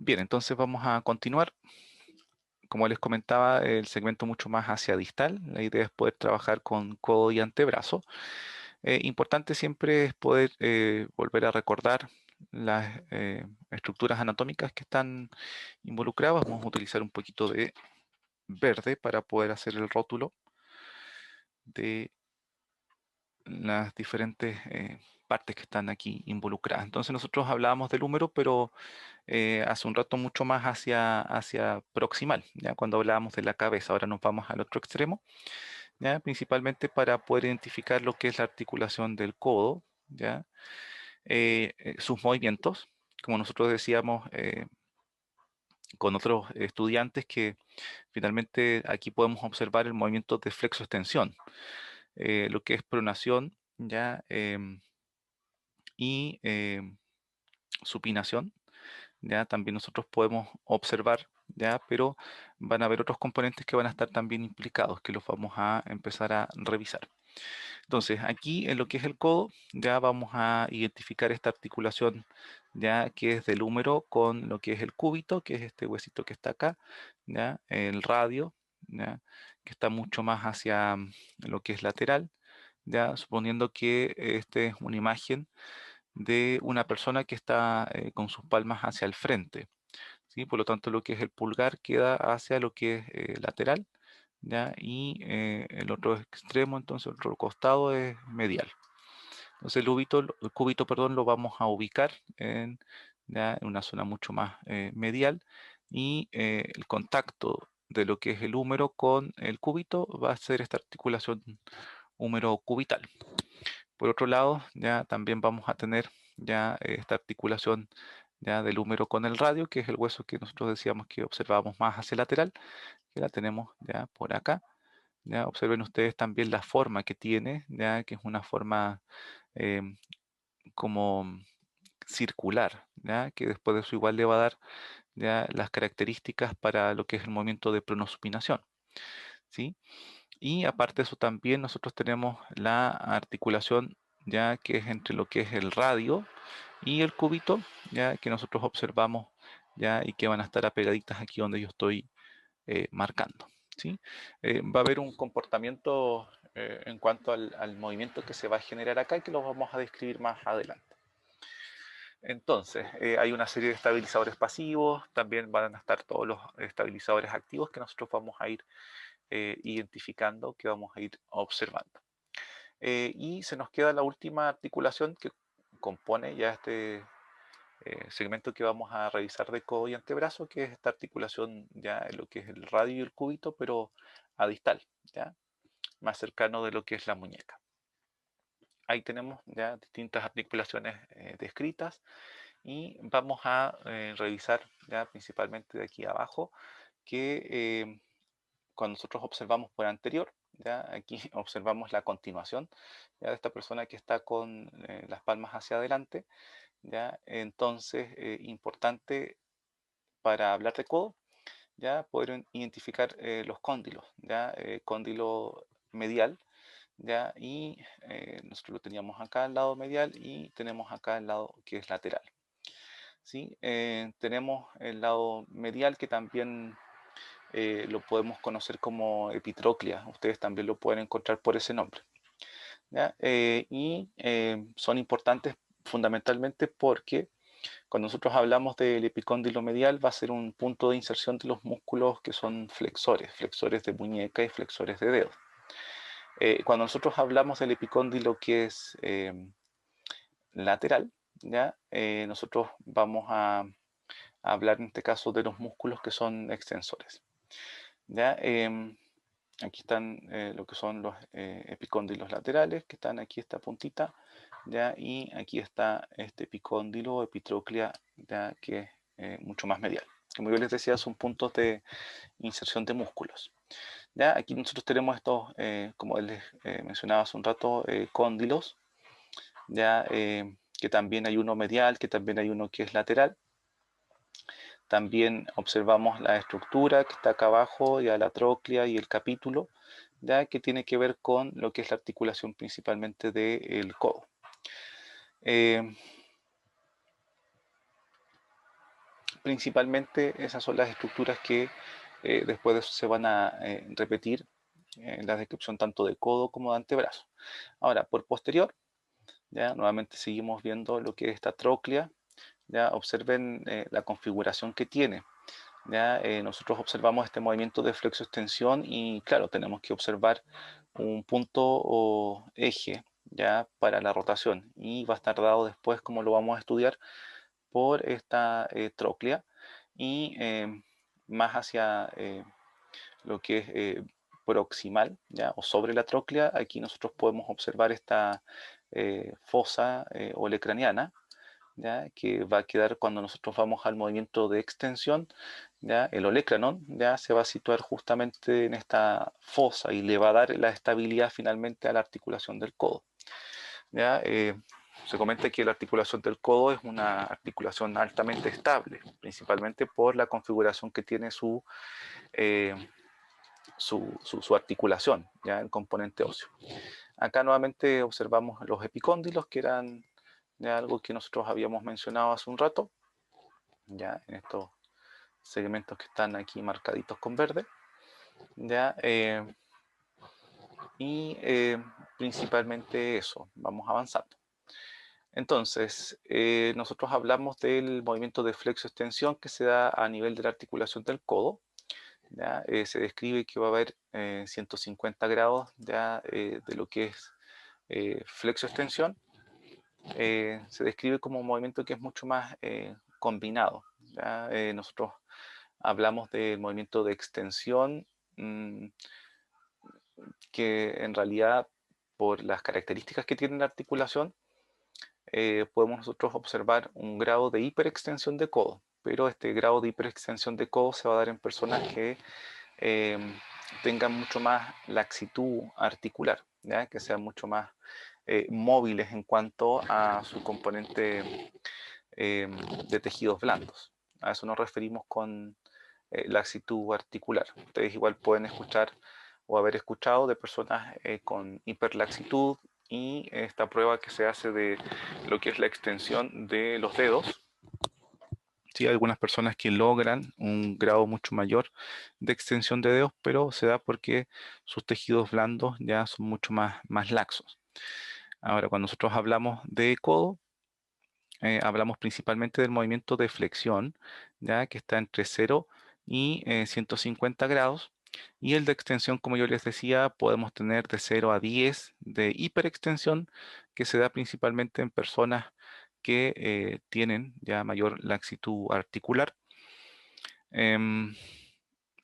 Bien, entonces vamos a continuar. Como les comentaba, el segmento mucho más hacia distal. La idea es poder trabajar con codo y antebrazo. Importante siempre es poder volver a recordar las estructuras anatómicas que están involucradas. Vamos a utilizar un poquito de verde para poder hacer el rótulo de las diferentes partes que están aquí involucradas. Entonces nosotros hablábamos del húmero, pero hace un rato mucho más hacia proximal, ¿ya? Cuando hablábamos de la cabeza, ahora nos vamos al otro extremo, ¿ya? Principalmente para poder identificar lo que es la articulación del codo, ¿ya? Sus movimientos, como nosotros decíamos con otros estudiantes, que finalmente aquí podemos observar el movimiento de flexo-extensión, lo que es pronación, ¿ya? Y supinación. Ya también nosotros podemos observar, ya, pero van a haber otros componentes que van a estar también implicados, que los vamos a empezar a revisar. Entonces, aquí en lo que es el codo, ya vamos a identificar esta articulación, ya que es del húmero con lo que es el cúbito, que es este huesito que está acá, ya, el radio, ya, que está mucho más hacia lo que es lateral, ya, suponiendo que este es una imagen de una persona que está con sus palmas hacia el frente, ¿sí? Por lo tanto, lo que es el pulgar queda hacia lo que es lateral, ¿ya? Y el otro extremo, entonces el otro costado es medial. Entonces el cúbito, perdón, lo vamos a ubicar ya, en una zona mucho más medial y el contacto de lo que es el húmero con el cúbito va a ser esta articulación húmero cubital. Por otro lado, ya también vamos a tener ya esta articulación ya del húmero con el radio, que es el hueso que nosotros decíamos que observábamos más hacia el lateral, que la tenemos ya por acá. Ya observen ustedes también la forma que tiene, ya que es una forma em, como circular, ya que después de eso igual le va a dar ya las características para lo que es el movimiento de pronosupinación, ¿sí? Y aparte de eso también nosotros tenemos la articulación ya que es entre lo que es el radio y el cúbito, ya que nosotros observamos ya y que van a estar apegaditas aquí donde yo estoy marcando, ¿sí? Va a haber un comportamiento en cuanto al movimiento que se va a generar acá y que lo vamos a describir más adelante. Entonces, hay una serie de estabilizadores pasivos, también van a estar todos los estabilizadores activos que nosotros vamos a ir identificando, que vamos a ir observando. Y se nos queda la última articulación que compone ya este segmento que vamos a revisar de codo y antebrazo, que es esta articulación ya en lo que es el radio y el cúbito, pero a distal, ya más cercano de lo que es la muñeca. Ahí tenemos ya distintas articulaciones descritas y vamos a revisar ya principalmente de aquí abajo que cuando nosotros observamos por anterior, ya aquí observamos la continuación ya de esta persona que está con las palmas hacia adelante, ya entonces importante para hablar de codo, ya poder identificar los cóndilos, ya cóndilo medial, ya y nosotros lo teníamos acá al lado medial y tenemos acá el lado que es lateral. ¿Sí? Tenemos el lado medial que también lo podemos conocer como epitroclea. Ustedes también lo pueden encontrar por ese nombre. ¿Ya? Son importantes fundamentalmente porque cuando nosotros hablamos del epicóndilo medial va a ser un punto de inserción de los músculos que son flexores, flexores de muñeca y flexores de dedo. Cuando nosotros hablamos del epicóndilo que es lateral, ¿ya? Nosotros vamos a hablar en este caso de los músculos que son extensores. ¿Ya? Aquí están lo que son los epicóndilos laterales, que están aquí esta puntita, ¿ya? Y aquí está este epicóndilo, epitróclea, ¿ya? Que es mucho más medial. Como yo les decía, son puntos de inserción de músculos. ¿Ya? Aquí nosotros tenemos estos, como les mencionaba hace un rato, cóndilos, ¿ya? Que también hay uno medial, que también hay uno que es lateral. También observamos la estructura que está acá abajo, ya la tróclea y el capítulo, ya que tiene que ver con lo que es la articulación principalmente del codo. Eh, principalmente esas son las estructuras que después de eso se van a repetir en la descripción tanto de codo como de antebrazo. Ahora, por posterior, ya nuevamente seguimos viendo lo que es esta tróclea. Ya observen la configuración que tiene. Ya nosotros observamos este movimiento de flexo-extensión y claro, tenemos que observar un punto o eje ya para la rotación y va a estar dado después, como lo vamos a estudiar, por esta tróclea y más hacia lo que es proximal, ¿ya? O sobre la tróclea, aquí nosotros podemos observar esta fosa olecraniana, ¿ya? Que va a quedar cuando nosotros vamos al movimiento de extensión, ¿ya? El olecranon ya se va a situar justamente en esta fosa y le va a dar la estabilidad finalmente a la articulación del codo. ¿Ya? Se comenta que la articulación del codo es una articulación altamente estable, principalmente por la configuración que tiene eh, su articulación, ¿ya? El componente óseo. Acá nuevamente observamos los epicóndilos, que eran ya algo que nosotros habíamos mencionado hace un rato, ya en estos segmentos que están aquí marcaditos con verde, ya, y principalmente eso, vamos avanzando. Entonces, nosotros hablamos del movimiento de flexo-extensión que se da a nivel de la articulación del codo. ¿Ya? Se describe que va a haber 150 grados ya, de lo que es flexo-extensión. Se describe como un movimiento que es mucho más combinado. ¿Ya? Nosotros hablamos del movimiento de extensión, mmm, que en realidad, por las características que tiene la articulación, podemos nosotros observar un grado de hiperextensión de codo, pero este grado de hiperextensión de codo se va a dar en personas que eh, tengan mucho más laxitud articular, ¿ya? Que sean mucho más móviles en cuanto a su componente eh, de tejidos blandos. A eso nos referimos con laxitud articular. Ustedes igual pueden escuchar o haber escuchado de personas con hiperlaxitud y esta prueba que se hace de lo que es la extensión de los dedos. Sí, hay algunas personas que logran un grado mucho mayor de extensión de dedos, pero se da porque sus tejidos blandos ya son mucho más laxos. Ahora, cuando nosotros hablamos de codo, hablamos principalmente del movimiento de flexión, ya que está entre 0 y 150 grados. Y el de extensión, como yo les decía, podemos tener de 0 a 10 de hiperextensión, que se da principalmente en personas que tienen ya mayor laxitud articular. Em,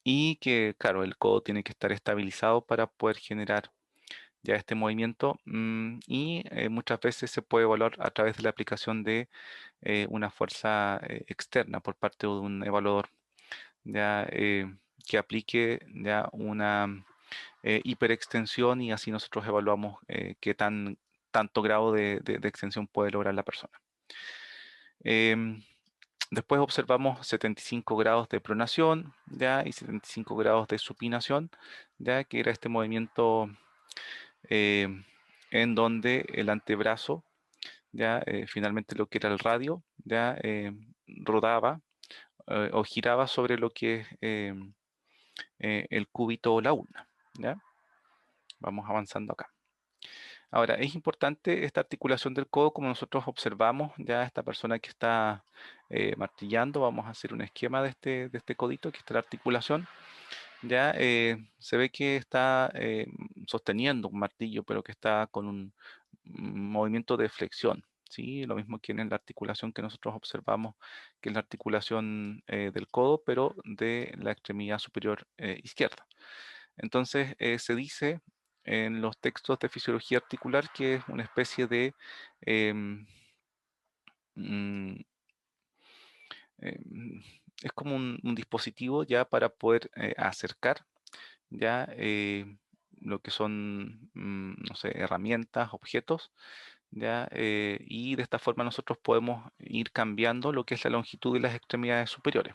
y que, claro, el codo tiene que estar estabilizado para poder generar ya este movimiento y muchas veces se puede evaluar a través de la aplicación de una fuerza externa por parte de un evaluador ya que aplique ya una hiperextensión y así nosotros evaluamos qué tanto grado de extensión puede lograr la persona. Em, Después observamos 75 grados de pronación ya y 75 grados de supinación, ya que era este movimiento eh, en donde el antebrazo, ya finalmente lo que era el radio, ya rodaba o giraba sobre lo que es el cúbito o la ulna. ¿Ya? Vamos avanzando acá. Ahora, es importante esta articulación del codo, como nosotros observamos, ya esta persona que está martillando, vamos a hacer un esquema de este codito, que está la articulación. Ya se ve que está sosteniendo un martillo, pero que está con un movimiento de flexión. ¿Sí? Lo mismo que en la articulación que nosotros observamos, que es la articulación del codo, pero de la extremidad superior izquierda. Entonces se dice en los textos de fisiología articular que es una especie de em, mm, em, es como un dispositivo ya para poder acercar ya lo que son, no sé, herramientas, objetos, ya, y de esta forma nosotros podemos ir cambiando lo que es la longitud de las extremidades superiores,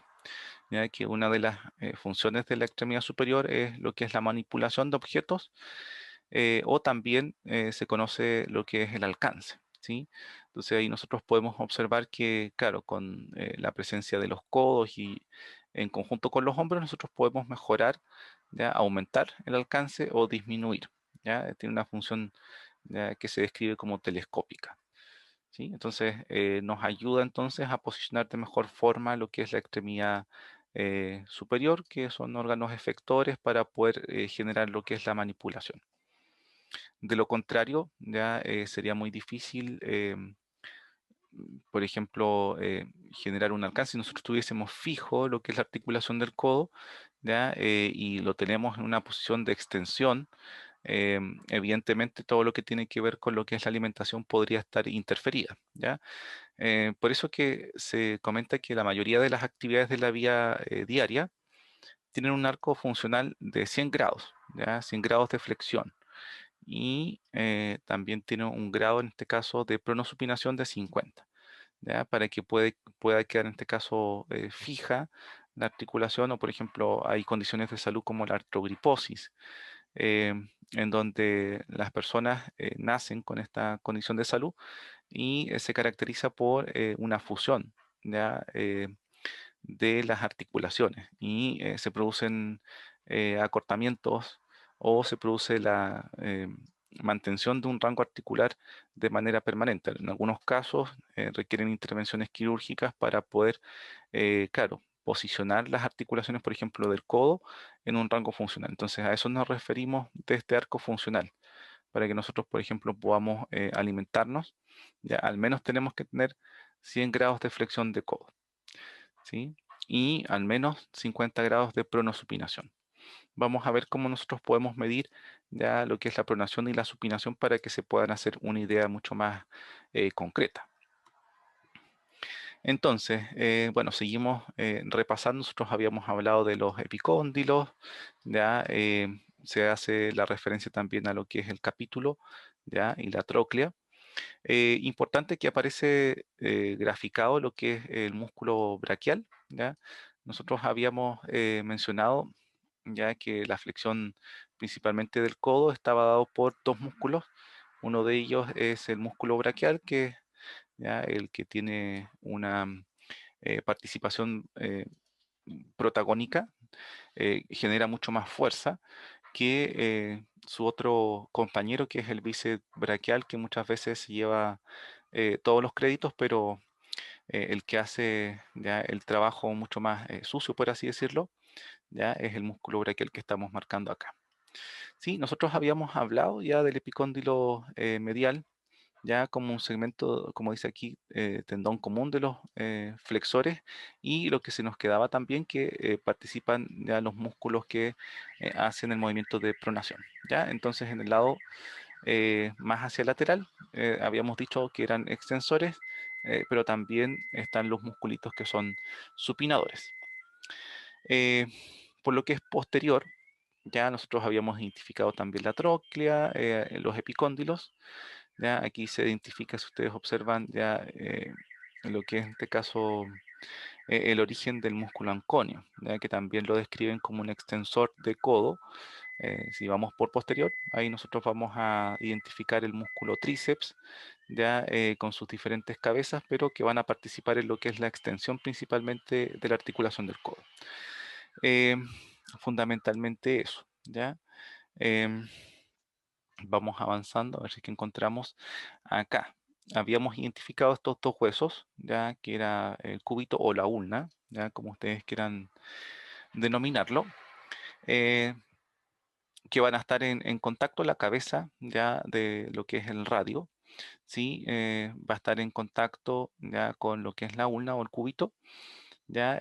ya que una de las funciones de la extremidad superior es lo que es la manipulación de objetos, o también se conoce lo que es el alcance, ¿sí? Entonces ahí nosotros podemos observar que, claro, con la presencia de los codos y en conjunto con los hombros, nosotros podemos mejorar, ¿ya? Aumentar el alcance o disminuir, ¿ya? Tiene una función, ¿ya? Que se describe como telescópica, ¿sí? Entonces nos ayuda entonces a posicionar de mejor forma lo que es la extremidad superior, que son órganos efectores para poder generar lo que es la manipulación. De lo contrario, ya sería muy difícil, por ejemplo, generar un alcance. Si nosotros tuviésemos fijo lo que es la articulación del codo, ¿ya? Y lo tenemos en una posición de extensión, evidentemente todo lo que tiene que ver con lo que es la alimentación podría estar interferida, ¿ya? Por eso que se comenta que la mayoría de las actividades de la vía diaria tienen un arco funcional de 100 grados, ¿ya? 100 grados de flexión. Y también tiene un grado, en este caso, de pronosupinación de 50, ¿ya? Para que pueda quedar, en este caso, fija la articulación, o por ejemplo, hay condiciones de salud como la artrogriposis, eh, en donde las personas nacen con esta condición de salud y se caracteriza por una fusión, ¿ya? De las articulaciones y se producen acortamientos o se produce la mantención de un rango articular de manera permanente. En algunos casos requieren intervenciones quirúrgicas para poder, claro, posicionar las articulaciones, por ejemplo, del codo en un rango funcional. Entonces, a eso nos referimos de este arco funcional. Para que nosotros, por ejemplo, podamos alimentarnos, ya al menos tenemos que tener 100 grados de flexión de codo, ¿sí? Y al menos 50 grados de pronosupinación. Vamos a ver cómo nosotros podemos medir ya lo que es la pronación y la supinación para que se puedan hacer una idea mucho más concreta. Entonces, bueno, seguimos repasando. Nosotros habíamos hablado de los epicóndilos, ya se hace la referencia también a lo que es el capítulo, ya, y la tróclea. Importante que aparece graficado lo que es el músculo braquial, ¿ya? Nosotros habíamos mencionado ya que la flexión principalmente del codo estaba dado por dos músculos. Uno de ellos es el músculo braquial, que es ya el que tiene una participación protagónica, genera mucho más fuerza que su otro compañero, que es el bíceps braquial, que muchas veces lleva todos los créditos, pero el que hace ya el trabajo mucho más sucio, por así decirlo, ya es el músculo braquial que estamos marcando acá. Sí, nosotros habíamos hablado ya del epicóndilo medial, ya como un segmento, como dice aquí, tendón común de los flexores, y lo que se nos quedaba también que participan ya los músculos que hacen el movimiento de pronación, ¿ya? Entonces en el lado más hacia el lateral habíamos dicho que eran extensores, pero también están los musculitos que son supinadores. Eh, por lo que es posterior, ya nosotros habíamos identificado también la tróclea, los epicóndilos. Ya aquí se identifica, si ustedes observan, ya lo que es en este caso el origen del músculo anconio, ya que también lo describen como un extensor de codo. Si vamos por posterior, ahí nosotros vamos a identificar el músculo tríceps, ya con sus diferentes cabezas, pero que van a participar en lo que es la extensión principalmente de la articulación del codo. Eh, Fundamentalmente eso, ¿ya? Em, Vamos avanzando a ver si es que encontramos acá. Habíamos identificado estos dos huesos, ya que era el cúbito o la ulna, ya como ustedes quieran denominarlo, eh, que van a estar en contacto la cabeza ya de lo que es el radio, ¿sí? Va a estar en contacto ya con lo que es la ulna o el cúbito, ya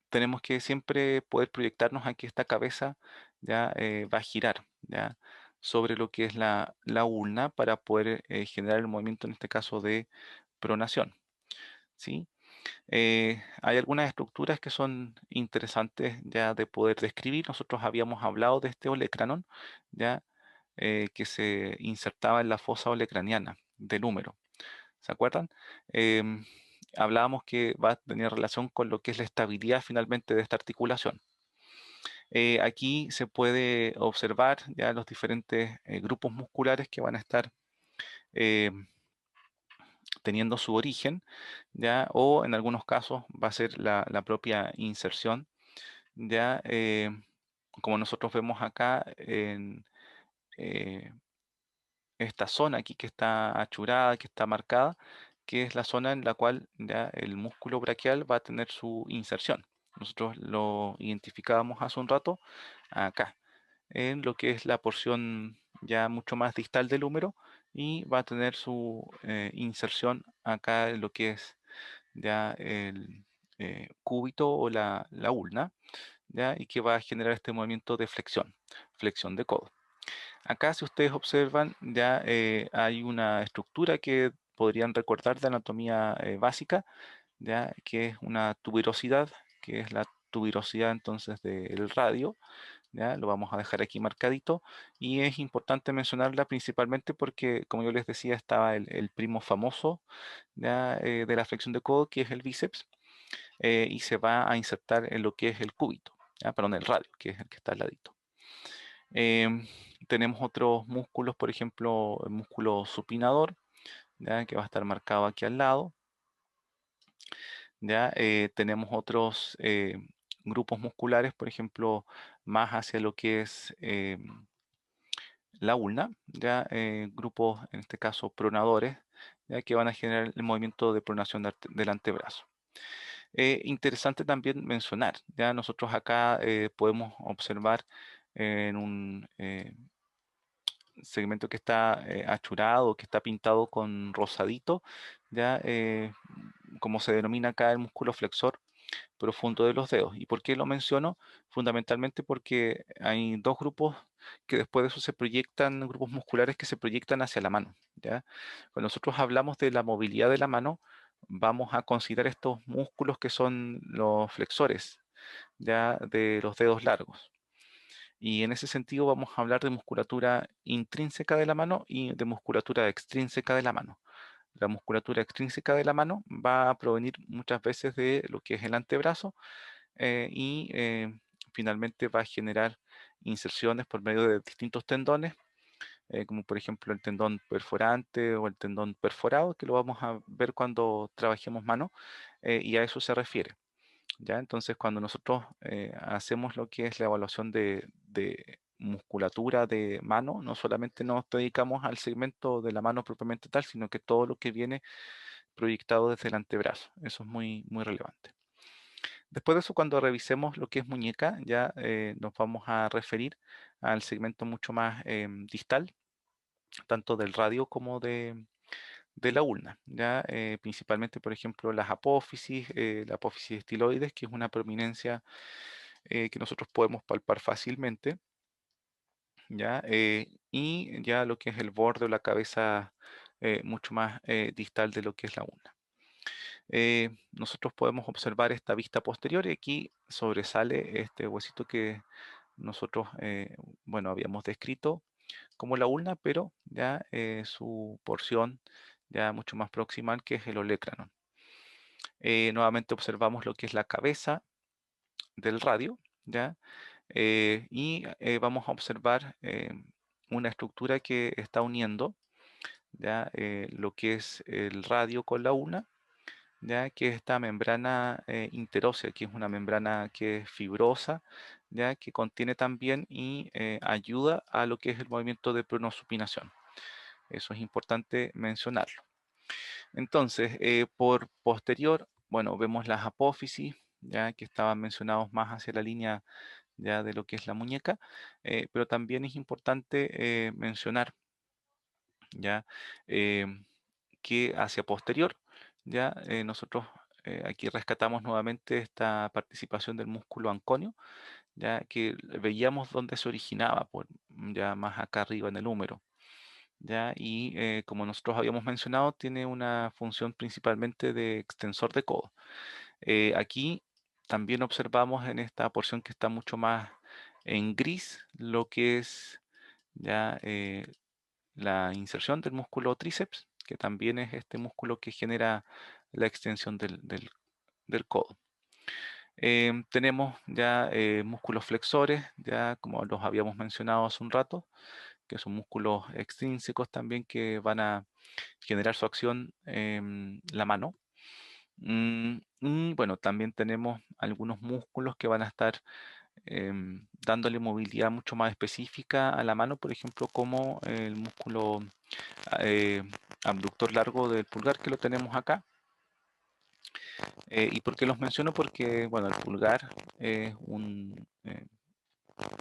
tenemos que siempre poder proyectarnos a que esta cabeza ya va a girar ya sobre lo que es la ulna para poder generar el movimiento, en este caso, de pronación, ¿sí? Hay algunas estructuras que son interesantes ya de poder describir. Nosotros habíamos hablado de este olecranon, ya que se insertaba en la fosa olecraniana del húmero. ¿Se acuerdan? Em, Hablábamos que va a tener relación con lo que es la estabilidad finalmente de esta articulación. Aquí se puede observar ya los diferentes grupos musculares que van a estar eh, teniendo su origen, ¿ya? O en algunos casos va a ser la propia inserción, ¿ya? Como nosotros vemos acá en eh, esta zona aquí que está achurada, que está marcada, que es la zona en la cual ya el músculo braquial va a tener su inserción. Nosotros lo identificábamos hace un rato acá, en lo que es la porción ya mucho más distal del húmero y va a tener su inserción acá en lo que es ya el cúbito o la ulna, ¿ya? Y que va a generar este movimiento de flexión, flexión de codo. Acá, si ustedes observan, ya hay una estructura que podrían recordar de anatomía básica, ya que es una tuberosidad, que es la tuberosidad entonces del radio, ya lo vamos a dejar aquí marcadito, y es importante mencionarla principalmente porque, como yo les decía, estaba el primo famoso ya, de la flexión de codo, que es el bíceps, y se va a insertar en lo que es el cúbito, ya, perdón, el radio, que es el que está al ladito. Em, Tenemos otros músculos, por ejemplo, el músculo supinador, ¿ya? Que va a estar marcado aquí al lado. ¿Ya? Tenemos otros grupos musculares, por ejemplo, más hacia lo que es la ulna, ¿ya? Grupos, en este caso, pronadores, ¿ya? Que van a generar el movimiento de pronación del antebrazo. Interesante también mencionar, ya nosotros acá podemos observar en un segmento que está achurado, que está pintado con rosadito, ya como se denomina acá el músculo flexor profundo de los dedos. ¿Y por qué lo menciono? Fundamentalmente porque hay dos grupos que después de eso se proyectan, grupos musculares que se proyectan hacia la mano, ¿ya? Cuando nosotros hablamos de la movilidad de la mano, vamos a considerar estos músculos que son los flexores, ya de los dedos largos. Y en ese sentido vamos a hablar de musculatura intrínseca de la mano y de musculatura extrínseca de la mano. La musculatura extrínseca de la mano va a provenir muchas veces de lo que es el antebrazo y finalmente va a generar inserciones por medio de distintos tendones, como por ejemplo el tendón perforante o el tendón perforado, que lo vamos a ver cuando trabajemos mano, y a eso se refiere. ¿Ya? Entonces, cuando nosotros hacemos lo que es la evaluación de musculatura de mano, no solamente nos dedicamos al segmento de la mano propiamente tal, sino que todo lo que viene proyectado desde el antebrazo. Eso es muy, muy relevante. Después de eso, cuando revisemos lo que es muñeca, ya nos vamos a referir al segmento mucho más distal, tanto del radio como de la ulna, ya principalmente, por ejemplo, las apófisis, la apófisis estiloides, que es una prominencia que nosotros podemos palpar fácilmente, ya y ya lo que es el borde o la cabeza mucho más distal de lo que es la ulna. Nosotros podemos observar esta vista posterior y aquí sobresale este huesito que nosotros, bueno, habíamos descrito como la ulna, pero ya su porción ya mucho más proximal que es el olecranon. Nuevamente observamos lo que es la cabeza del radio, ¿ya? Y vamos a observar una estructura que está uniendo ya lo que es el radio con la ulna, ya que es esta membrana interósea, que es una membrana que es fibrosa, ya que contiene también y ayuda a lo que es el movimiento de pronosupinación. Eso es importante mencionarlo. Entonces, por posterior, bueno, vemos las apófisis, ya que estaban mencionados más hacia la línea ya de lo que es la muñeca, pero también es importante mencionar ya que hacia posterior, ya nosotros aquí rescatamos nuevamente esta participación del músculo anconio, ya que veíamos dónde se originaba, ya más acá arriba en el húmero. ¿Ya? Y como nosotros habíamos mencionado, tiene una función principalmente de extensor de codo. Aquí también observamos en esta porción que está mucho más en gris lo que es ya la inserción del músculo tríceps, que también es este músculo que genera la extensión del codo. Tenemos ya músculos flexores, ya como los habíamos mencionado hace un rato, que son músculos extrínsecos también que van a generar su acción en la mano. Y bueno, también tenemos algunos músculos que van a estar dándole movilidad mucho más específica a la mano, por ejemplo, como el músculo eh, abductor largo del pulgar que lo tenemos acá. ¿Y por qué los menciono? Porque, bueno, el pulgar es un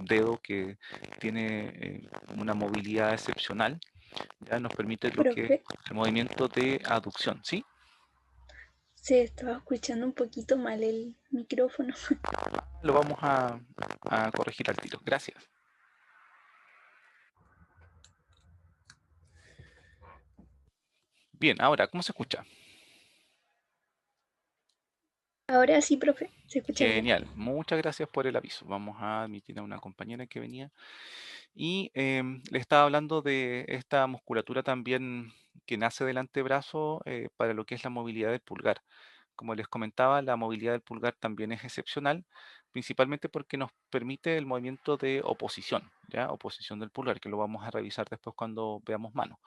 dedo que tiene una movilidad excepcional, ya nos permite lo que es Profe, el movimiento de aducción, ¿sí? se estaba escuchando un poquito mal el micrófono. Lo vamos a corregir al tiro. Gracias. Bien, ahora, ¿cómo se escucha? Ahora sí, profe, se escucha bien. Genial, muchas gracias por el aviso. Vamos a admitir a una compañera que venía y le estaba hablando de esta musculatura también que nace del antebrazo para lo que es la movilidad del pulgar. Como les comentaba, la movilidad del pulgar también es excepcional, principalmente porque nos permite el movimiento de oposición, ¿ya? Oposición del pulgar, que lo vamos a revisar después cuando veamos mano.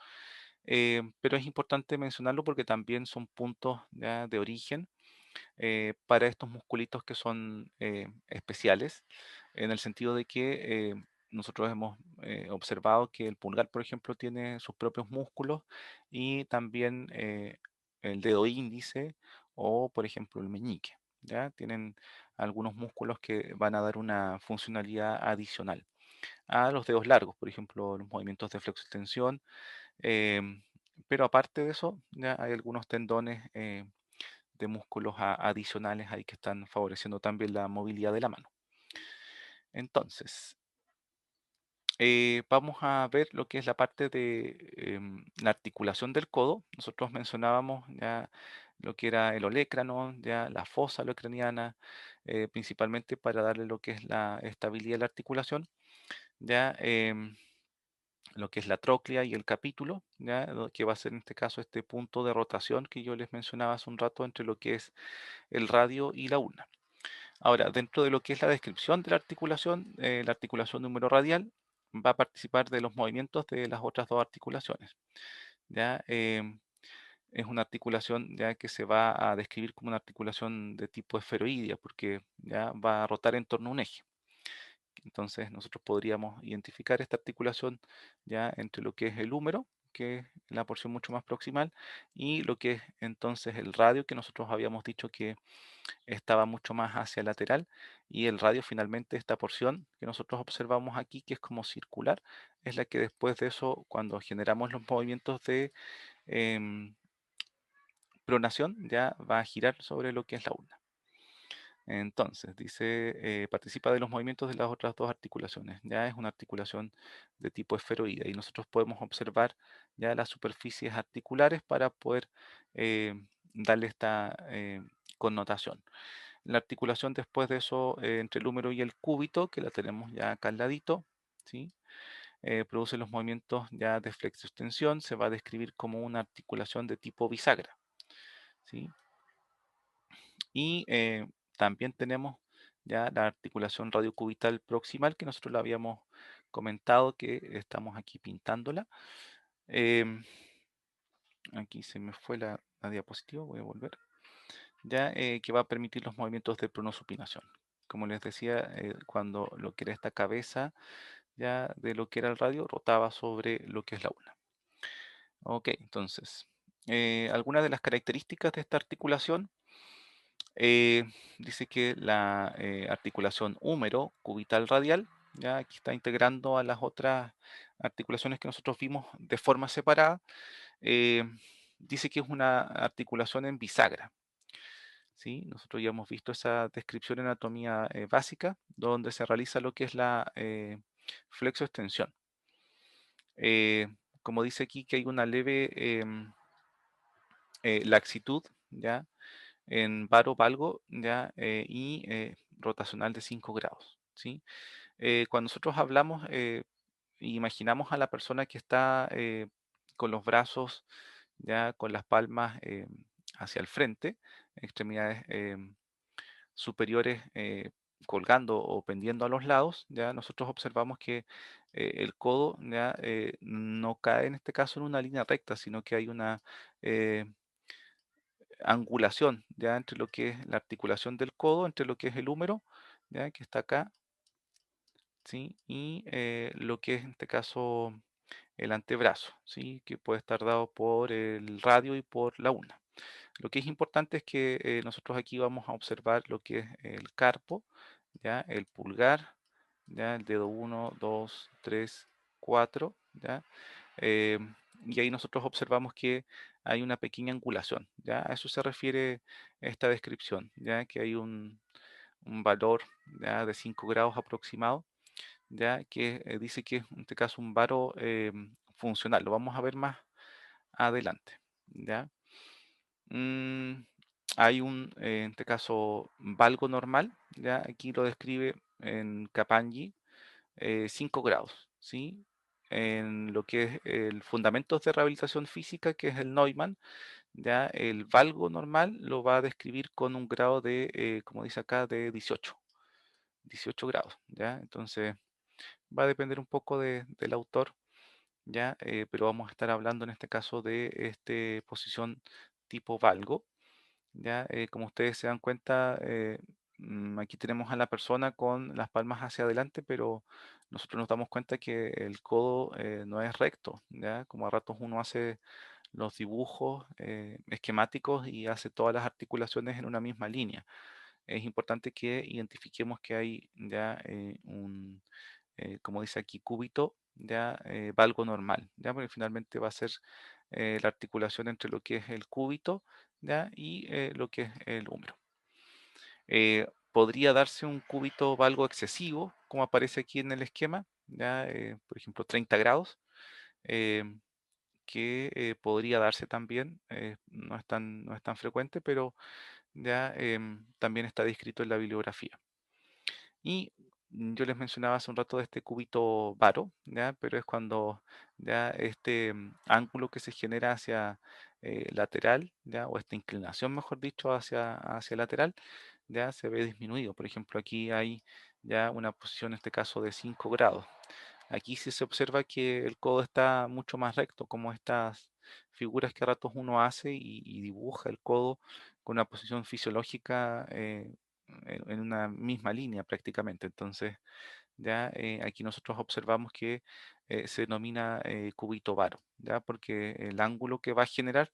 Pero es importante mencionarlo porque también son puntos, ¿ya?, de origen para estos musculitos que son especiales, en el sentido de que nosotros hemos observado que el pulgar, por ejemplo, tiene sus propios músculos y también el dedo índice o, por ejemplo, el meñique, ¿ya? Tienen algunos músculos que van a dar una funcionalidad adicional a los dedos largos, por ejemplo, los movimientos de flexo-extensión, pero aparte de eso, ya hay algunos tendones de músculos adicionales ahí que están favoreciendo también la movilidad de la mano. Entonces, vamos a ver lo que es la parte de la articulación del codo. Nosotros mencionábamos ya lo que era el olecrano, ya la fosa olecraniana, principalmente para darle lo que es la estabilidad de la articulación, ya lo que es la tróclea y el capítulo, ya que va a ser en este caso este punto de rotación que yo les mencionaba hace un rato entre lo que es el radio y la ulna. Ahora, dentro de lo que es la descripción de la articulación número radial va a participar de los movimientos de las otras dos articulaciones. ¿Ya? Es una articulación ya que se va a describir como una articulación de tipo esferoidea, porque ya va a rotar en torno a un eje. Entonces, nosotros podríamos identificar esta articulación ya entre lo que es el húmero, que es la porción mucho más proximal, y lo que es entonces el radio, que nosotros habíamos dicho que estaba mucho más hacia el lateral y el radio finalmente esta porción que nosotros observamos aquí que es como circular es la que después de eso cuando generamos los movimientos de em, pronación ya va a girar sobre lo que es la urna. Entonces, dice, participa de los movimientos de las otras dos articulaciones. Ya es una articulación de tipo esferoide y nosotros podemos observar ya las superficies articulares para poder darle esta connotación. La articulación después de eso entre el húmero y el cúbito, que la tenemos ya acá al ladito, ¿sí? Produce los movimientos ya de flexo-extensión, se va a describir como una articulación de tipo bisagra, ¿sí? Y también tenemos ya la articulación radiocubital proximal, que nosotros la habíamos comentado, que estamos aquí pintándola. Em, Aquí se me fue la diapositiva, voy a volver. Ya que va a permitir los movimientos de pronosupinación. Como les decía, cuando lo que era esta cabeza ya de lo que era el radio rotaba sobre lo que es la ulna. Ok, entonces, algunas de las características de esta articulación, eh, dice que la articulación húmero cubital radial, ya aquí está integrando a las otras articulaciones que nosotros vimos de forma separada, eh, dice que es una articulación en bisagra. ¿Sí? Nosotros ya hemos visto esa descripción en anatomía básica, donde se realiza lo que es la flexoextensión. Eh, Como dice aquí que hay una leve laxitud, ¿ya? En varo valgo, ¿ya? Y rotacional de 5 grados, ¿sí? Cuando nosotros hablamos, imaginamos a la persona que está con los brazos, ya con las palmas hacia el frente, extremidades superiores colgando o pendiendo a los lados, ya nosotros observamos que el codo ya no cae en este caso en una línea recta, sino que hay una eh, angulación ya entre lo que es la articulación del codo, entre lo que es el húmero, ya que está acá, ¿sí? Y lo que es en este caso el antebrazo, ¿sí? Que puede estar dado por el radio y por la una. Lo que es importante es que nosotros aquí vamos a observar lo que es el carpo, ¿ya? El pulgar, ¿ya? El dedo uno 2 3 4, ¿ya? Eh, y ahí nosotros observamos que hay una pequeña angulación, ¿ya? A eso se refiere esta descripción, ¿ya? Que hay un valor, ¿ya? De 5 grados aproximado, ¿ya? Que dice que es en este caso un varo funcional. Lo vamos a ver más adelante, ¿ya? Mm, hay en este caso, valgo normal, ¿ya? Aquí lo describe en Kapanji, 5 grados, ¿sí? En lo que es el Fundamentos de Rehabilitación Física, que es el Neumann, ya el valgo normal lo va a describir con un grado de, como dice acá, de 18 grados, ¿ya? Entonces, va a depender un poco del autor, ¿ya? Pero vamos a estar hablando en este caso de este posición tipo valgo. Ya, como ustedes se dan cuenta, aquí tenemos a la persona con las palmas hacia adelante, pero nosotros nos damos cuenta que el codo no es recto, ¿ya? Como a ratos uno hace los dibujos esquemáticos y hace todas las articulaciones en una misma línea. Es importante que identifiquemos que hay ya como dice aquí, cúbito, ya valgo normal, ya porque finalmente va a ser la articulación entre lo que es el cúbito, ya y lo que es el húmero. Podría darse un cúbito valgo excesivo, como aparece aquí en el esquema, ya por ejemplo 30 grados, eh, que podría darse también, no es tan frecuente, pero ya también está descrito en la bibliografía. Y yo les mencionaba hace un rato de este cúbito varo, ¿ya? Pero es cuando ya este ángulo que se genera hacia lateral, ¿ya? O esta inclinación, mejor dicho, hacia lateral, ya se ve disminuido. Por ejemplo, aquí hay ya una posición, en este caso, de 5 grados. Aquí sí se observa que el codo está mucho más recto, como estas figuras que a ratos uno hace y dibuja el codo con una posición fisiológica en una misma línea prácticamente. Entonces, ya aquí nosotros observamos que se denomina cúbito varo, ya porque el ángulo que va a generar,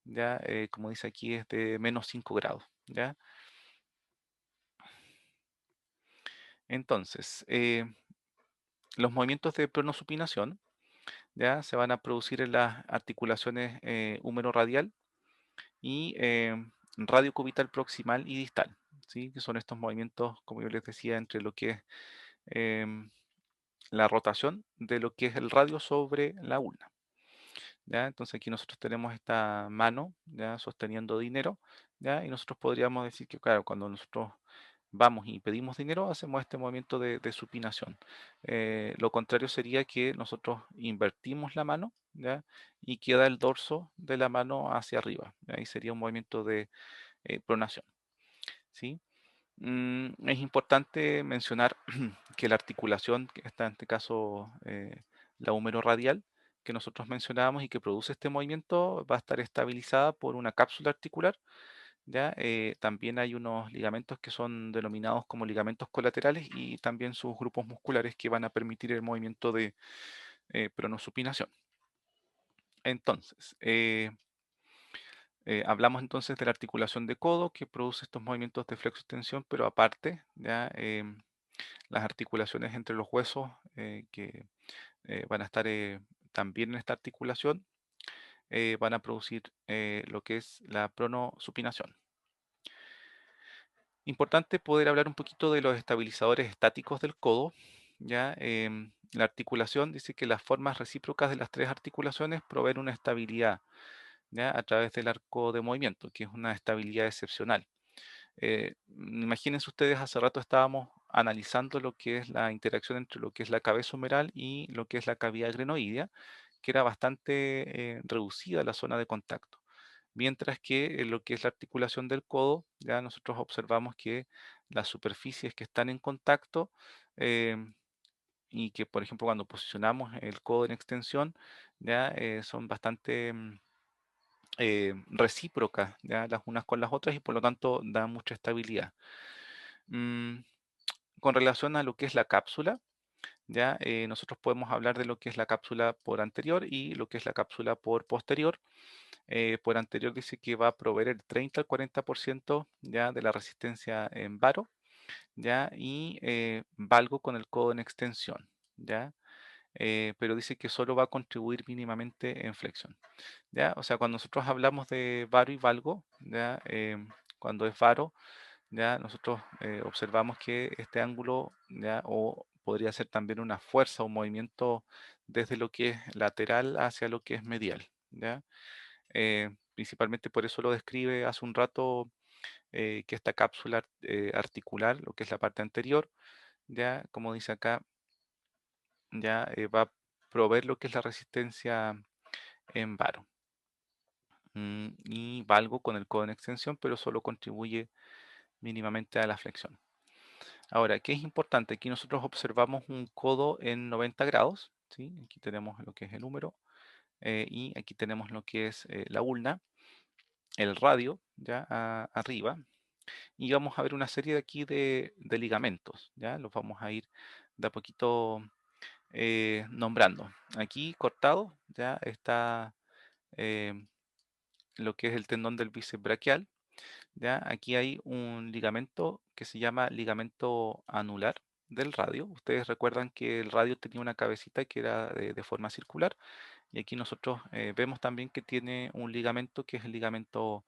ya como dice aquí, es de menos 5 grados, ya. Entonces, los movimientos de pronosupinación ya se van a producir en las articulaciones húmero-radial y radiocubital proximal y distal, ¿sí? Que son estos movimientos, como yo les decía, entre lo que es em, la rotación de lo que es el radio sobre la ulna, ¿ya? Entonces aquí nosotros tenemos esta mano, ¿ya? Sosteniendo dinero, ¿ya? Y nosotros podríamos decir que, claro, cuando nosotros vamos y pedimos dinero, hacemos este movimiento de supinación. Lo contrario sería que nosotros invertimos la mano, ¿ya? Y queda el dorso de la mano hacia arriba. Ahí sería un movimiento de pronación, ¿sí? Es importante mencionar que la articulación, que está en este caso la húmero radial, que nosotros mencionábamos y que produce este movimiento, va a estar estabilizada por una cápsula articular, ¿ya? También hay unos ligamentos que son denominados como ligamentos colaterales y también sus grupos musculares que van a permitir el movimiento de pronosupinación. Entonces, hablamos entonces de la articulación de codo que produce estos movimientos de flexo-extensión, pero aparte, ya las articulaciones entre los huesos que van a estar también en esta articulación van a producir lo que es la pronosupinación. Importante poder hablar un poquito de los estabilizadores estáticos del codo. ¿Ya? La articulación dice que las formas recíprocas de las tres articulaciones proveen una estabilidad, ¿ya? A través del arco de movimiento, que es una estabilidad excepcional. Imagínense ustedes, hace rato estábamos analizando lo que es la interacción entre lo que es la cabeza humeral y lo que es la cavidad glenoidea, que era bastante reducida la zona de contacto. Mientras que en lo que es la articulación del codo, ya nosotros observamos que las superficies que están en contacto y que, por ejemplo, cuando posicionamos el codo en extensión, ya son bastante recíprocas, ya las unas con las otras y por lo tanto dan mucha estabilidad. Mm, con relación a lo que es la cápsula, ya nosotros podemos hablar de lo que es la cápsula por anterior y lo que es la cápsula por posterior. Por anterior dice que va a proveer el 30 al 40% ya de la resistencia en varo, ya, y valgo con el codo en extensión, ya, pero dice que solo va a contribuir mínimamente en flexión, ya, o sea, cuando nosotros hablamos de varo y valgo, ya, cuando es varo, ya nosotros observamos que este ángulo, ya, o podría ser también una fuerza o un movimiento desde lo que es lateral hacia lo que es medial, ya. Principalmente por eso lo describe hace un rato que esta cápsula articular, lo que es la parte anterior, ya como dice acá, ya va a proveer lo que es la resistencia en varo. Y valgo con el codo en extensión, pero solo contribuye mínimamente a la flexión. Ahora, ¿qué es importante? Aquí nosotros observamos un codo en 90 grados, ¿sí? Aquí tenemos lo que es el húmero y aquí tenemos lo que es la ulna, el radio, ya arriba, y vamos a ver una serie de aquí de ligamentos, ¿ya? Los vamos a ir de a poquito nombrando. Aquí cortado ya está eh, lo que es el tendón del bíceps braquial, ¿ya? Aquí hay un ligamento que se llama ligamento anular del radio. Ustedes recuerdan que el radio tenía una cabecita que era de forma circular y aquí nosotros vemos también que tiene un ligamento que es el ligamento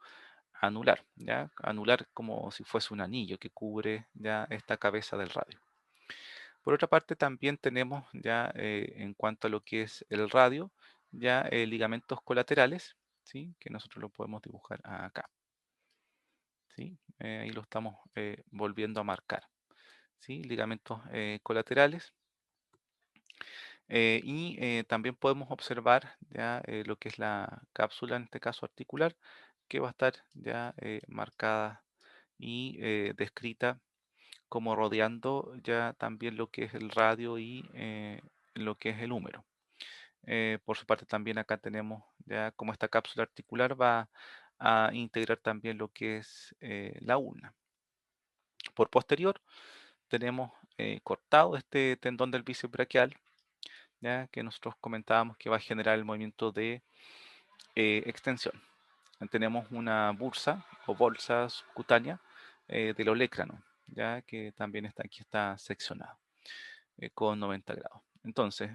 anular, ¿ya? Anular como si fuese un anillo que cubre ya esta cabeza del radio. Por otra parte, también tenemos ya en cuanto a lo que es el radio, ya ligamentos colaterales, ¿sí? Que nosotros lo podemos dibujar acá, ¿sí? Ahí lo estamos volviendo a marcar, ¿sí? Ligamentos colaterales. Y también podemos observar ya lo que es la cápsula, en este caso articular, que va a estar ya marcada y descrita como rodeando ya también lo que es el radio y lo que es el húmero. Por su parte también acá tenemos ya como esta cápsula articular va a integrar también lo que es la ulna. Por posterior tenemos cortado este tendón del bíceps braquial, ya que nosotros comentábamos que va a generar el movimiento de extensión. Tenemos una bursa o bolsa subcutánea del olecrano, ya que también está aquí, está seccionado con 90 grados. Entonces,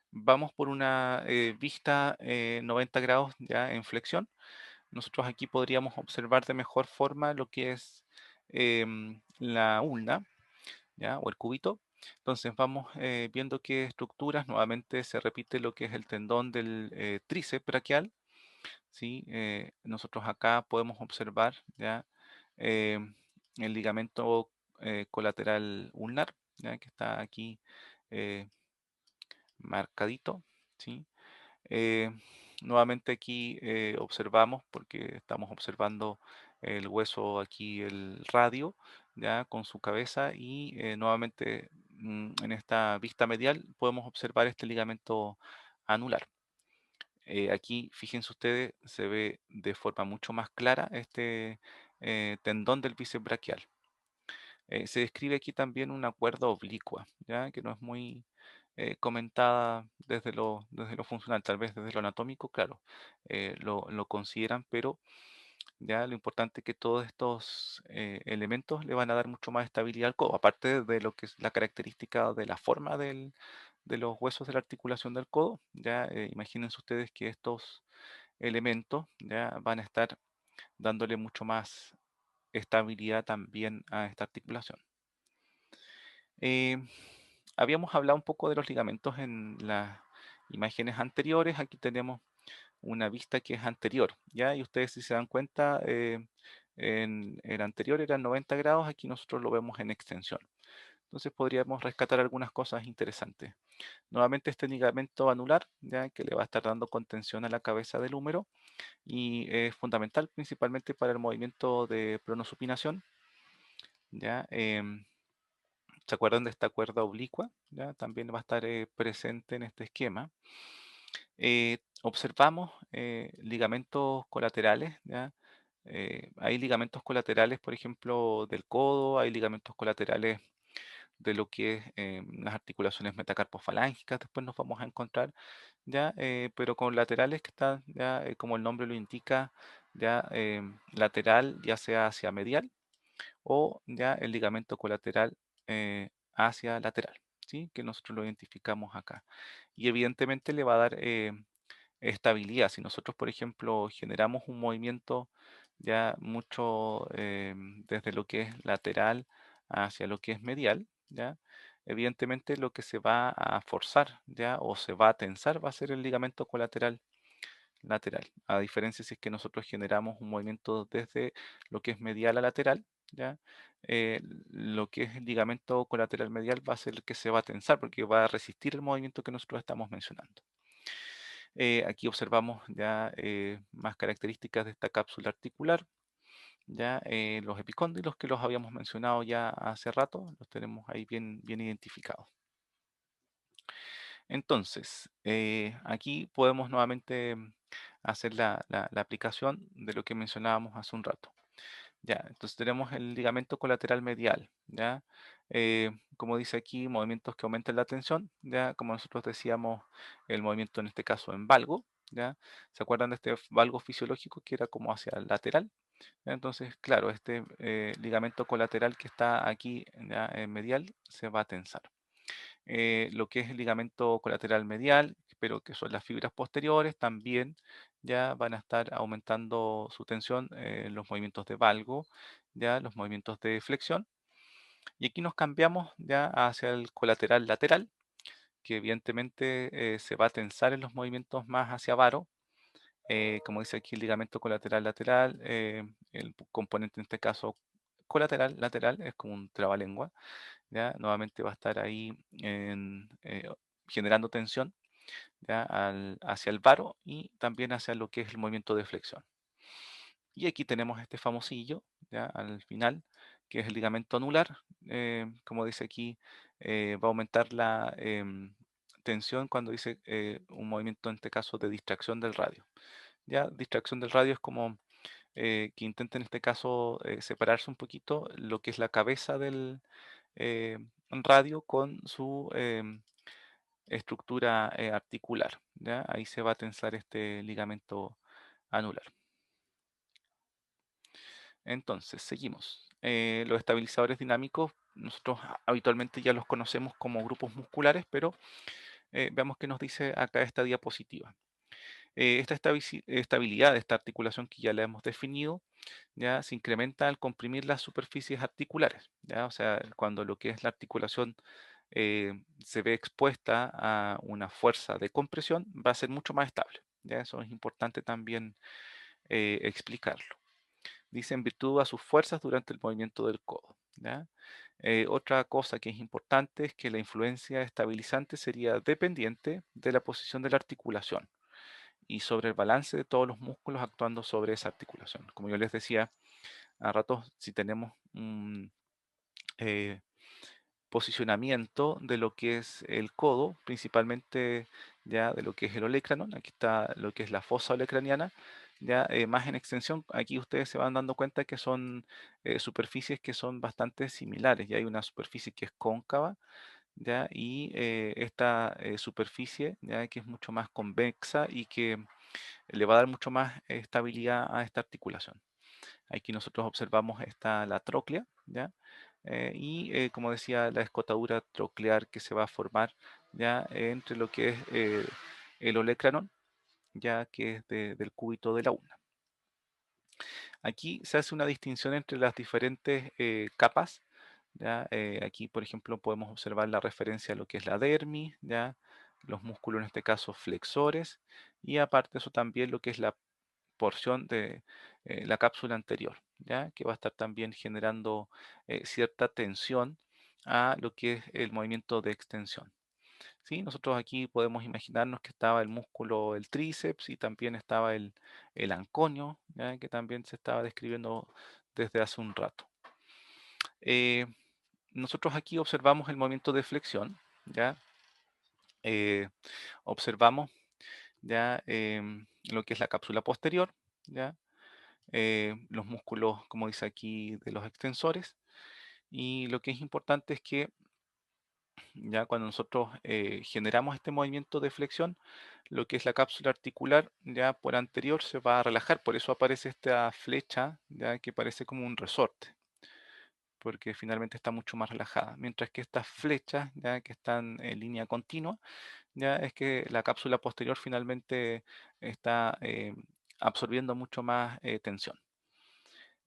vamos por una vista 90 grados ya en flexión. Nosotros aquí podríamos observar de mejor forma lo que es la ulna, ¿ya? O el cúbito. Entonces vamos viendo qué estructuras, nuevamente se repite lo que es el tendón del tríceps braquial, ¿sí? Nosotros acá podemos observar ya eh, el ligamento colateral ulnar, ¿ya? Que está aquí eh, marcadito, ¿sí? Eh, nuevamente aquí observamos, porque estamos observando el hueso aquí, el radio, ya con su cabeza y nuevamente en esta vista medial podemos observar este ligamento anular. Aquí, fíjense ustedes, se ve de forma mucho más clara este tendón del bíceps braquial. Se describe aquí también una cuerda oblicua, ¿ya? Que no es muy comentada desde lo funcional, tal vez desde lo anatómico, claro, lo consideran, pero ya lo importante es que todos estos elementos le van a dar mucho más estabilidad al codo, aparte de lo que es la característica de la forma de los huesos de la articulación del codo, ya imagínense ustedes que estos elementos ya van a estar dándole mucho más estabilidad también a esta articulación. Eh, habíamos hablado un poco de los ligamentos en las imágenes anteriores. Aquí tenemos una vista que es anterior, ¿ya? Y ustedes si se dan cuenta, en el anterior eran 90 grados, aquí nosotros lo vemos en extensión. Entonces podríamos rescatar algunas cosas interesantes. Nuevamente este ligamento anular, ya que le va a estar dando contención a la cabeza del húmero y es fundamental principalmente para el movimiento de pronosupinación, ¿ya? ¿Se acuerdan de esta cuerda oblicua? ¿Ya? También va a estar presente en este esquema. Observamos ligamentos colaterales, ¿ya? Hay ligamentos colaterales, por ejemplo, del codo, hay ligamentos colaterales de lo que es las articulaciones metacarpofalángicas, después nos vamos a encontrar, ¿ya? Pero con laterales que están, ya, como el nombre lo indica, ya lateral, ya sea hacia medial, o ya el ligamento colateral hacia lateral, ¿sí? Que nosotros lo identificamos acá. Y evidentemente le va a dar estabilidad. Si nosotros, por ejemplo, generamos un movimiento ya mucho desde lo que es lateral hacia lo que es medial, ¿ya? Evidentemente lo que se va a forzar, ¿ya? O se va a tensar va a ser el ligamento colateral lateral. A diferencia si es que nosotros generamos un movimiento desde lo que es medial a lateral, ¿ya? Lo que es el ligamento colateral medial va a ser el que se va a tensar porque va a resistir el movimiento que nosotros estamos mencionando. Aquí observamos ya más características de esta cápsula articular, ya los epicóndilos que los habíamos mencionado ya hace rato, los tenemos ahí bien, bien identificados. Entonces, aquí podemos nuevamente hacer la aplicación de lo que mencionábamos hace un rato. Ya, entonces tenemos el ligamento colateral medial, ¿ya? Como dice aquí, movimientos que aumentan la tensión, ¿ya? Como nosotros decíamos, el movimiento en este caso en valgo, ¿ya? ¿Se acuerdan de este valgo fisiológico que era como hacia el lateral? Entonces, claro, este ligamento colateral que está aquí, ¿ya? En medial se va a tensar. Lo que es el ligamento colateral medial, pero que son las fibras posteriores, también ya van a estar aumentando su tensión en los movimientos de valgo, ya los movimientos de flexión. Y aquí nos cambiamos ya hacia el colateral lateral, que evidentemente se va a tensar en los movimientos más hacia varo. Como dice aquí el ligamento colateral lateral, el componente en este caso colateral lateral es como un trabalengua, ¿ya? Nuevamente va a estar ahí generando tensión, ¿ya? Hacia el varo y también hacia lo que es el movimiento de flexión. Y aquí tenemos este famosillo, ¿ya? Al final, que es el ligamento anular. Como dice aquí, va a aumentar la tensión cuando dice un movimiento, en este caso, de distracción del radio. Ya, distracción del radio es como que intenta en este caso separarse un poquito lo que es la cabeza del radio con su estructura articular, ¿ya? Ahí se va a tensar este ligamento anular. Entonces, seguimos. Los estabilizadores dinámicos, nosotros habitualmente ya los conocemos como grupos musculares, pero veamos qué nos dice acá esta diapositiva. Esta estabilidad de esta articulación que ya la hemos definido, ya se incrementa al comprimir las superficies articulares, ¿ya? O sea, cuando lo que es la articulación se ve expuesta a una fuerza de compresión, va a ser mucho más estable, ¿ya? Eso es importante también explicarlo. Dice en virtud a sus fuerzas durante el movimiento del codo, ¿ya? Otra cosa que es importante es que la influencia estabilizante sería dependiente de la posición de la articulación y sobre el balance de todos los músculos actuando sobre esa articulación. Como yo les decía, a ratos si tenemos un eh, posicionamiento de lo que es el codo, principalmente ya de lo que es el olecranon, aquí está lo que es la fosa olecraniana, ya más en extensión, aquí ustedes se van dando cuenta que son superficies que son bastante similares, ya hay una superficie que es cóncava, ya, y esta superficie ya que es mucho más convexa y que le va a dar mucho más estabilidad a esta articulación. Aquí nosotros observamos la tróclea, ¿ya? Como decía, la escotadura troclear que se va a formar ya entre lo que es el olecranon, ya que es del cúbito de la una. Aquí se hace una distinción entre las diferentes capas, ¿ya? Aquí, por ejemplo, podemos observar la referencia a lo que es la dermis, ¿ya? Los músculos, en este caso, flexores, y aparte de eso también lo que es la porción de la cápsula anterior, ¿ya? Que va a estar también generando cierta tensión a lo que es el movimiento de extensión. ¿Sí? Nosotros aquí podemos imaginarnos que estaba el músculo, el tríceps y también estaba el anconio, ¿ya? Que también se estaba describiendo desde hace un rato. Eh, Nosotros aquí observamos el movimiento de flexión, ¿ya? Eh, Observamos ya lo que es la cápsula posterior, ¿ya? Los músculos, como dice aquí, de los extensores. Y lo que es importante es que ya cuando nosotros generamos este movimiento de flexión, lo que es la cápsula articular ya por anterior se va a relajar, por eso aparece esta flecha ya que parece como un resorte, porque finalmente está mucho más relajada, mientras que estas flechas ya que están en línea continua, ya es que la cápsula posterior finalmente está absorbiendo mucho más tensión.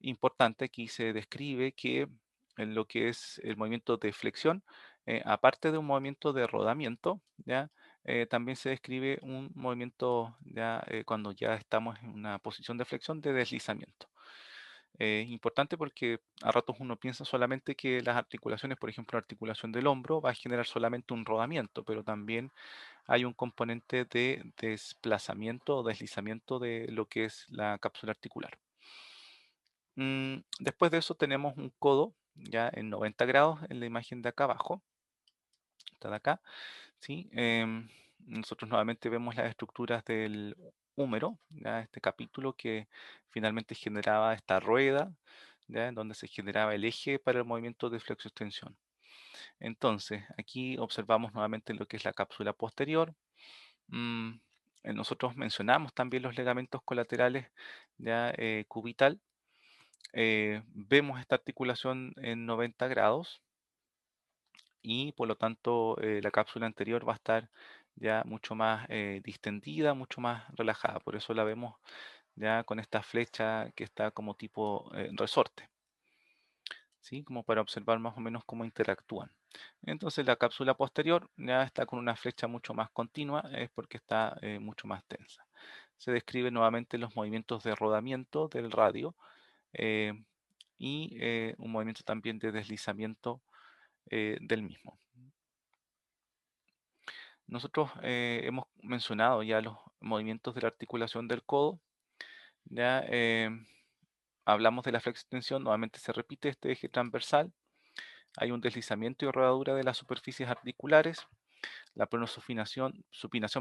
Importante, aquí se describe que en lo que es el movimiento de flexión, aparte de un movimiento de rodamiento, ¿ya? También se describe un movimiento ya cuando ya estamos en una posición de flexión de deslizamiento. Importante porque a ratos uno piensa solamente que las articulaciones, por ejemplo, la articulación del hombro va a generar solamente un rodamiento, pero también hay un componente de desplazamiento o deslizamiento de lo que es la cápsula articular. Después de eso tenemos un codo ya en 90 grados en la imagen de acá abajo, está de acá, ¿sí? Nosotros nuevamente vemos las estructuras del húmero, ya este capítulo que finalmente generaba esta rueda, ya en donde se generaba el eje para el movimiento de flexo-extensión. Entonces, aquí observamos nuevamente lo que es la cápsula posterior. Mm, Nosotros mencionamos también los ligamentos colaterales ya cubital. Vemos esta articulación en 90 grados y por lo tanto la cápsula anterior va a estar ya mucho más distendida, mucho más relajada. Por eso la vemos ya con esta flecha que está como tipo resorte, ¿sí? Como para observar más o menos cómo interactúan. Entonces la cápsula posterior ya está con una flecha mucho más continua, es porque está mucho más tensa. Se describen nuevamente los movimientos de rodamiento del radio eh, y un movimiento también de deslizamiento del mismo. Nosotros hemos mencionado ya los movimientos de la articulación del codo, ya hablamos de la flexo-extensión, nuevamente se repite este eje transversal, hay un deslizamiento y rodadura de las superficies articulares, la supinación,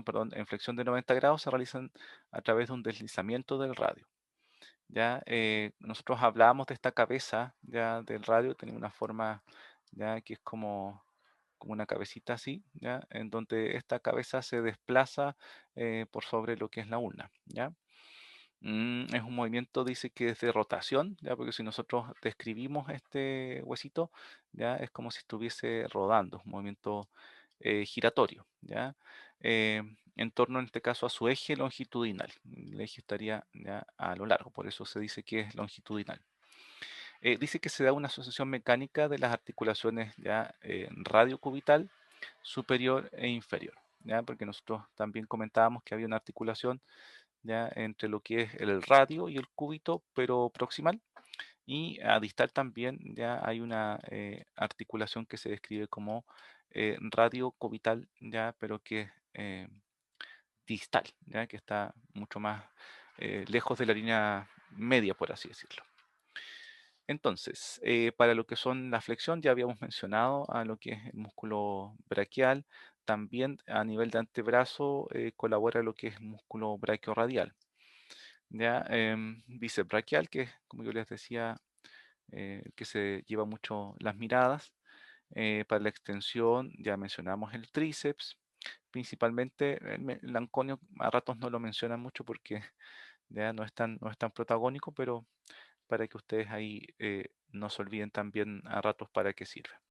perdón, en flexión de 90 grados se realizan a través de un deslizamiento del radio. Ya nosotros hablábamos de esta cabeza ya del radio, tiene una forma ya que es como una cabecita así, ya, en donde esta cabeza se desplaza por sobre lo que es la ulna, ya. Es un movimiento, dice que es de rotación, ya, porque si nosotros describimos este huesito, ya es como si estuviese rodando, es un movimiento giratorio, ya, en torno en este caso a su eje longitudinal. El eje estaría ya a lo largo, por eso se dice que es longitudinal. Dice que se da una asociación mecánica de las articulaciones ya radiocubital superior e inferior, ya, porque nosotros también comentábamos que había una articulación ya entre lo que es el radio y el cúbito, pero proximal, y a distal también ya hay una articulación que se describe como radio cubital, ya, pero que es distal, ya, que está mucho más lejos de la línea media, por así decirlo. Entonces, para lo que son la flexión, ya habíamos mencionado a lo que es el músculo braquial. También a nivel de antebrazo colabora lo que es el músculo brachiorradial. Ya, bíceps braquial, que es, como yo les decía, que se lleva mucho las miradas. Para la extensión, ya mencionamos el tríceps. Principalmente el anconio a ratos no lo mencionan mucho porque ya no es tan protagónico, pero para que ustedes ahí no se olviden también a ratos para qué sirve.